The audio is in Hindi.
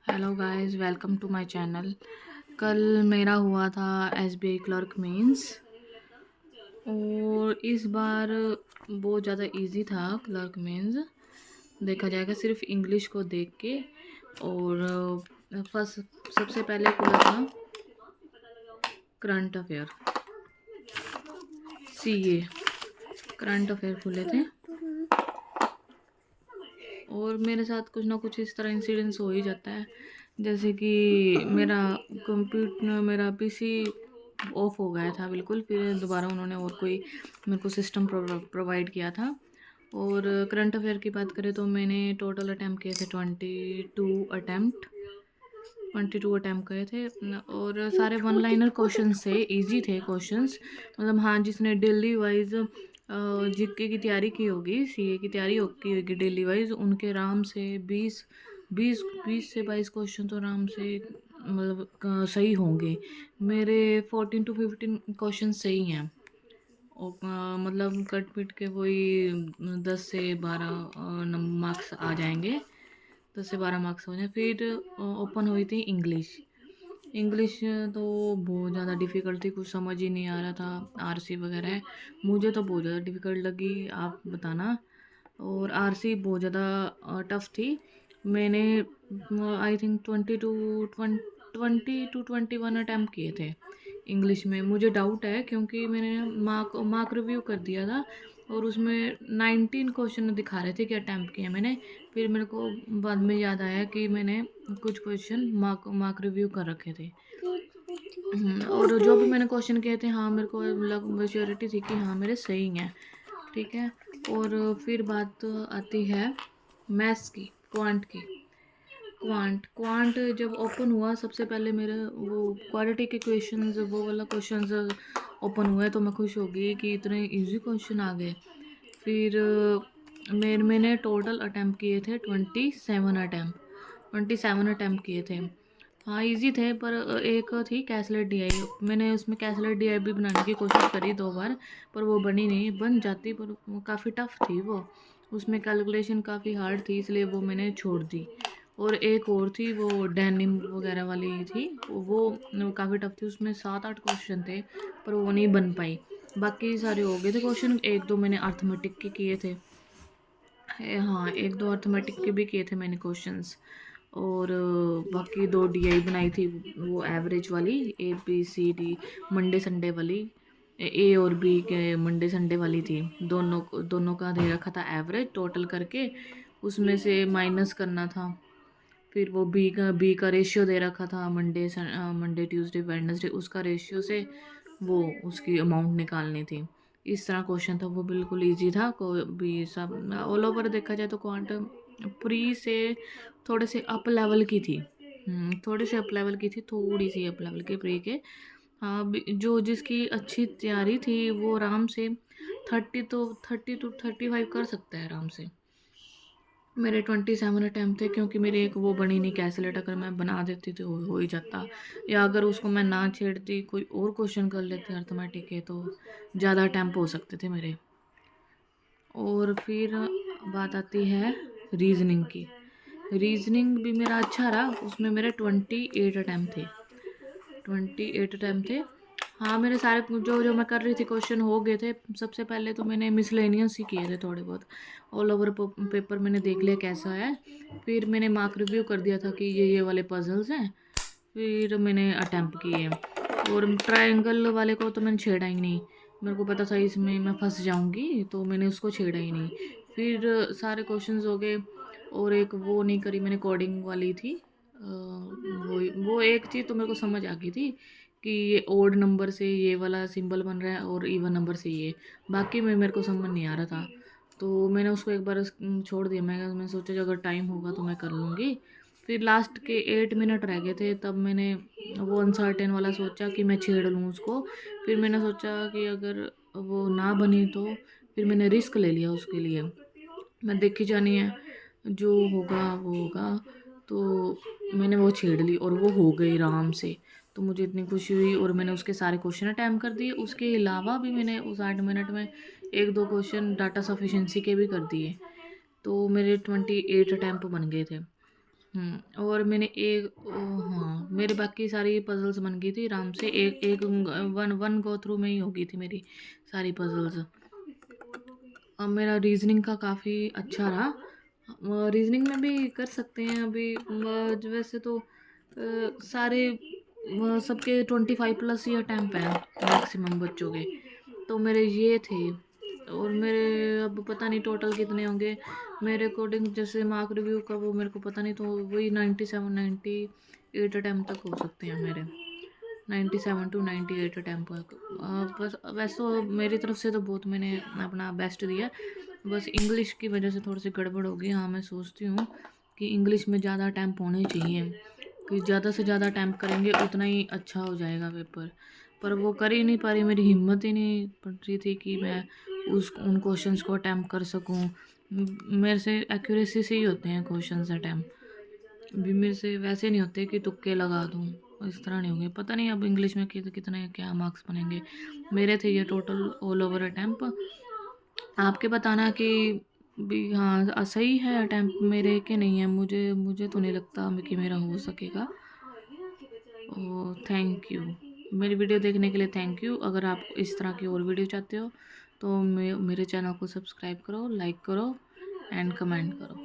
Hello guys, welcome to my channel. कल मेरा हुआ था एसबीआई क्लर्क मेंस और इस बार बहुत ज़्यादा इजी था क्लर्क मेंस। देखा जाएगा सिर्फ इंग्लिश को देख के। और फर्स्ट सबसे पहले खुला था current affair, CA current affair खुले थे। और मेरे साथ कुछ ना कुछ इस तरह इंसिडेंस हो ही जाता है, जैसे कि मेरा पीसी ऑफ हो गया था बिल्कुल। फिर दोबारा उन्होंने और कोई मेरे को सिस्टम प्रोवाइड किया था। और करंट अफेयर की बात करें तो मैंने टोटल अटैम्प्ट किए थे 22 अटैम्प्ट करे थे। और सारे वन लाइनर क्वेश्चंस थे, इजी थे क्वेश्चंस। मतलब हाँ, जिसने डेली वाइज जीके की तैयारी की होगी, सीए की तैयारी की होगी डेली वाइज, उनके आराम से 20 से 22 क्वेश्चन तो आराम से मतलब सही होंगे। मेरे 14 to 15 क्वेश्चन सही हैं। और मतलब कट पिट के वही 10 से 12 मार्क्स आ जाएंगे। 10 से 12 मार्क्स हो जाए। फिर ओपन हुई थी इंग्लिश। इंग्लिश तो बहुत ज़्यादा डिफ़िकल्ट थी, कुछ समझ ही नहीं आ रहा था। आरसी वगैरह मुझे तो बहुत ज़्यादा डिफ़िकल्ट लगी, आप बताना। और आरसी बहुत ज़्यादा टफ थी। मैंने आई थिंक 20 to 21 अटैम्प्ट किए थे इंग्लिश में। मुझे डाउट है क्योंकि मैंने मार्क रिव्यू कर दिया था और उसमें 19 क्वेश्चन दिखा रहे थे कि अटैम्प्ट किए मैंने। फिर मेरे को बाद में याद आया कि मैंने कुछ क्वेश्चन मार्क रिव्यू कर रखे थे। और जो भी मैंने क्वेश्चन किए थे, हाँ मेरे को मेच्योरिटी थी कि हाँ मेरे सही हैं, ठीक है। और फिर बात आती है मैथ्स की, क्वांट की। क्वांट जब ओपन हुआ सबसे पहले मेरे वो क्वाड्रेटिक इक्वेशंस वो वाला क्वेश्चंस ओपन हुआ, तो मैं खुश हो गई कि इतने इजी क्वेश्चन आ गए। फिर मैंने टोटल अटैम्प्ट किए थे 27 अटैम्प्ट किए थे। हाँ इजी थे, पर एक थी कैसलेट डीआई। मैंने उसमें कैसलेट डीआई भी बनाने की कोशिश करी 2 बार, पर वो बनी नहीं। बन जाती पर वो काफ़ी टफ थी वो, उसमें कैलकुलेशन काफ़ी हार्ड थी, इसलिए वो मैंने छोड़ दी। और एक और थी वो डेनिम वगैरह वाली थी, वो काफ़ी टफ थी। उसमें 7-8 क्वेश्चन थे, पर वो नहीं बन पाई। बाकी सारे हो गए थे क्वेश्चन। एक दो मैंने अर्थमेटिक के किए थे, हाँ एक दो अर्थमेटिक के भी किए थे मैंने क्वेश्चंस। और बाकी 2 डीआई बनाई थी, वो एवरेज वाली, ABCD मंडे संडे वाली। ए और बी के मंडे संडे वाली थी। दोनों का दे रखा था एवरेज टोटल करके, उसमें से माइनस करना था। फिर वो बी का रेशियो दे रखा था, मंडे ट्यूसडे वेडनेसडे, उसका रेशियो से वो उसकी अमाउंट निकालनी थी। इस तरह क्वेश्चन था, वो बिल्कुल इजी था। कोई भी सब ऑल ओवर देखा जाए तो क्वांटम प्री से थोड़े से अप लेवल की थी। थोड़ी सी अप लेवल की थी, थोड़ी सी अप लेवल के प्री के। हाँ जो जिसकी अच्छी तैयारी थी वो आराम से 30 to 35 कर सकता है आराम से। मेरे 27 अटैम्प्ट थे, क्योंकि मेरी एक वो बनी नहीं कैलकुलेट। अगर मैं बना देती तो हो ही जाता, या अगर उसको मैं ना छेड़ती कोई और क्वेश्चन कर लेती अर्थमेटिक के, तो ज़्यादा अटैम्प्ट हो सकते थे मेरे। और फिर बात आती है रीजनिंग की। रीजनिंग भी मेरा अच्छा रहा, उसमें मेरे 28 अटैम्प्ट थे। 28 अटैम्प्ट थे। हाँ मेरे सारे जो जो मैं कर रही थी क्वेश्चन हो गए थे। सबसे पहले तो मैंने मिसलेनियस ही किए थे थोड़े बहुत। ऑल ओवर पेपर मैंने देख लिया कैसा है। फिर मैंने मार्क रिव्यू कर दिया था कि ये वाले पजल्स हैं। फिर मैंने अटैम्प्ट किए। और ट्रायंगल वाले को तो मैंने छेड़ा ही नहीं, मेरे को पता था इसमें मैं फंस जाऊंगी, तो मैंने उसको छेड़ा ही नहीं। फिर सारे क्वेश्चंस हो गए। और एक वो नहीं करी मैंने, कोडिंग वाली थी। वो एक चीज़ तो मेरे को समझ आ गई थी कि ये ओड नंबर से ये वाला सिंबल बन रहा है और इवन नंबर से ये। बाकी में मेरे को समझ नहीं आ रहा था, तो मैंने उसको एक बार छोड़ दिया। मैं सोचा जो अगर टाइम होगा तो मैं कर लूँगी। फिर लास्ट के 8 मिनट रह गए थे, तब मैंने वो अनसर्टेन वाला सोचा कि मैं छेड़ लूँ उसको। फिर मैंने सोचा कि अगर वो ना बनी तो फिर मैंने रिस्क ले लिया उसके लिए। मैं देखी जानी है, जो होगा वो होगा। तो मैंने वो छेड़ ली और वो हो गई आराम से। तो मुझे इतनी खुशी हुई, और मैंने उसके सारे क्वेश्चन अटैम्प्ट कर दिए। उसके अलावा भी मैंने उस 8 मिनट में एक दो क्वेश्चन डाटा सफिशिएंसी के भी कर दिए। तो मेरे 28 अटैम्प्ट बन गए थे। और मैंने हाँ, मेरे बाकी सारी पज़ल्स बन गई थी आराम से, एक एक वन वन गो थ्रू में ही हो गई थी मेरी सारी पज़ल्स। अब मेरा रीज़निंग का काफ़ी अच्छा रहा। रीज़निंग में भी कर सकते हैं अभी, वैसे तो सारे सबके 25 प्लस ही अटैम्प्ट हैं मैक्सिमम बच्चों के, तो मेरे ये थे। और मेरे अब पता नहीं टोटल कितने होंगे, मेरे अकॉर्डिंग जैसे मार्क रिव्यू का वो मेरे को पता नहीं, तो वही 97-98 अटैम्प्ट तक हो सकते हैं मेरे, 97 टू 98 अटैम्प्ट तक। बस वैसे तो मेरी तरफ से तो बहुत मैंने अपना बेस्ट दिया, बस इंग्लिश की वजह से थोड़ी सी गड़बड़ हो गई। हाँ, मैं सोचती हूँ कि इंग्लिश में ज़्यादा अटैम्प्ट होने चाहिए, कि ज़्यादा से ज़्यादा अटैम्प्ट करेंगे उतना ही अच्छा हो जाएगा पेपर, पर वो कर ही नहीं पा रही, मेरी हिम्मत ही नहीं पड़ रही थी कि मैं उन क्वेश्चंस को अटैम्प्ट कर सकूं। मेरे से एक्यूरेसी से ही होते हैं क्वेश्चंस अटैम्प्ट, भी मेरे से वैसे नहीं होते कि तुक्के लगा दूं, इस तरह नहीं होंगे। पता नहीं अब इंग्लिश में कितने क्या मार्क्स बनेंगे। मेरे थे ये टोटल ऑल ओवर अटैम्प्ट। आपके बताना कि भी हाँ सही है अटैम्प्ट मेरे के नहीं है, मुझे मुझे तो नहीं लगता कि मेरा हो सकेगा। ओह थैंक यू, मेरी वीडियो देखने के लिए थैंक यू। अगर आप इस तरह की और वीडियो चाहते हो तो मेरे चैनल को सब्सक्राइब करो, लाइक करो एंड कमेंट करो।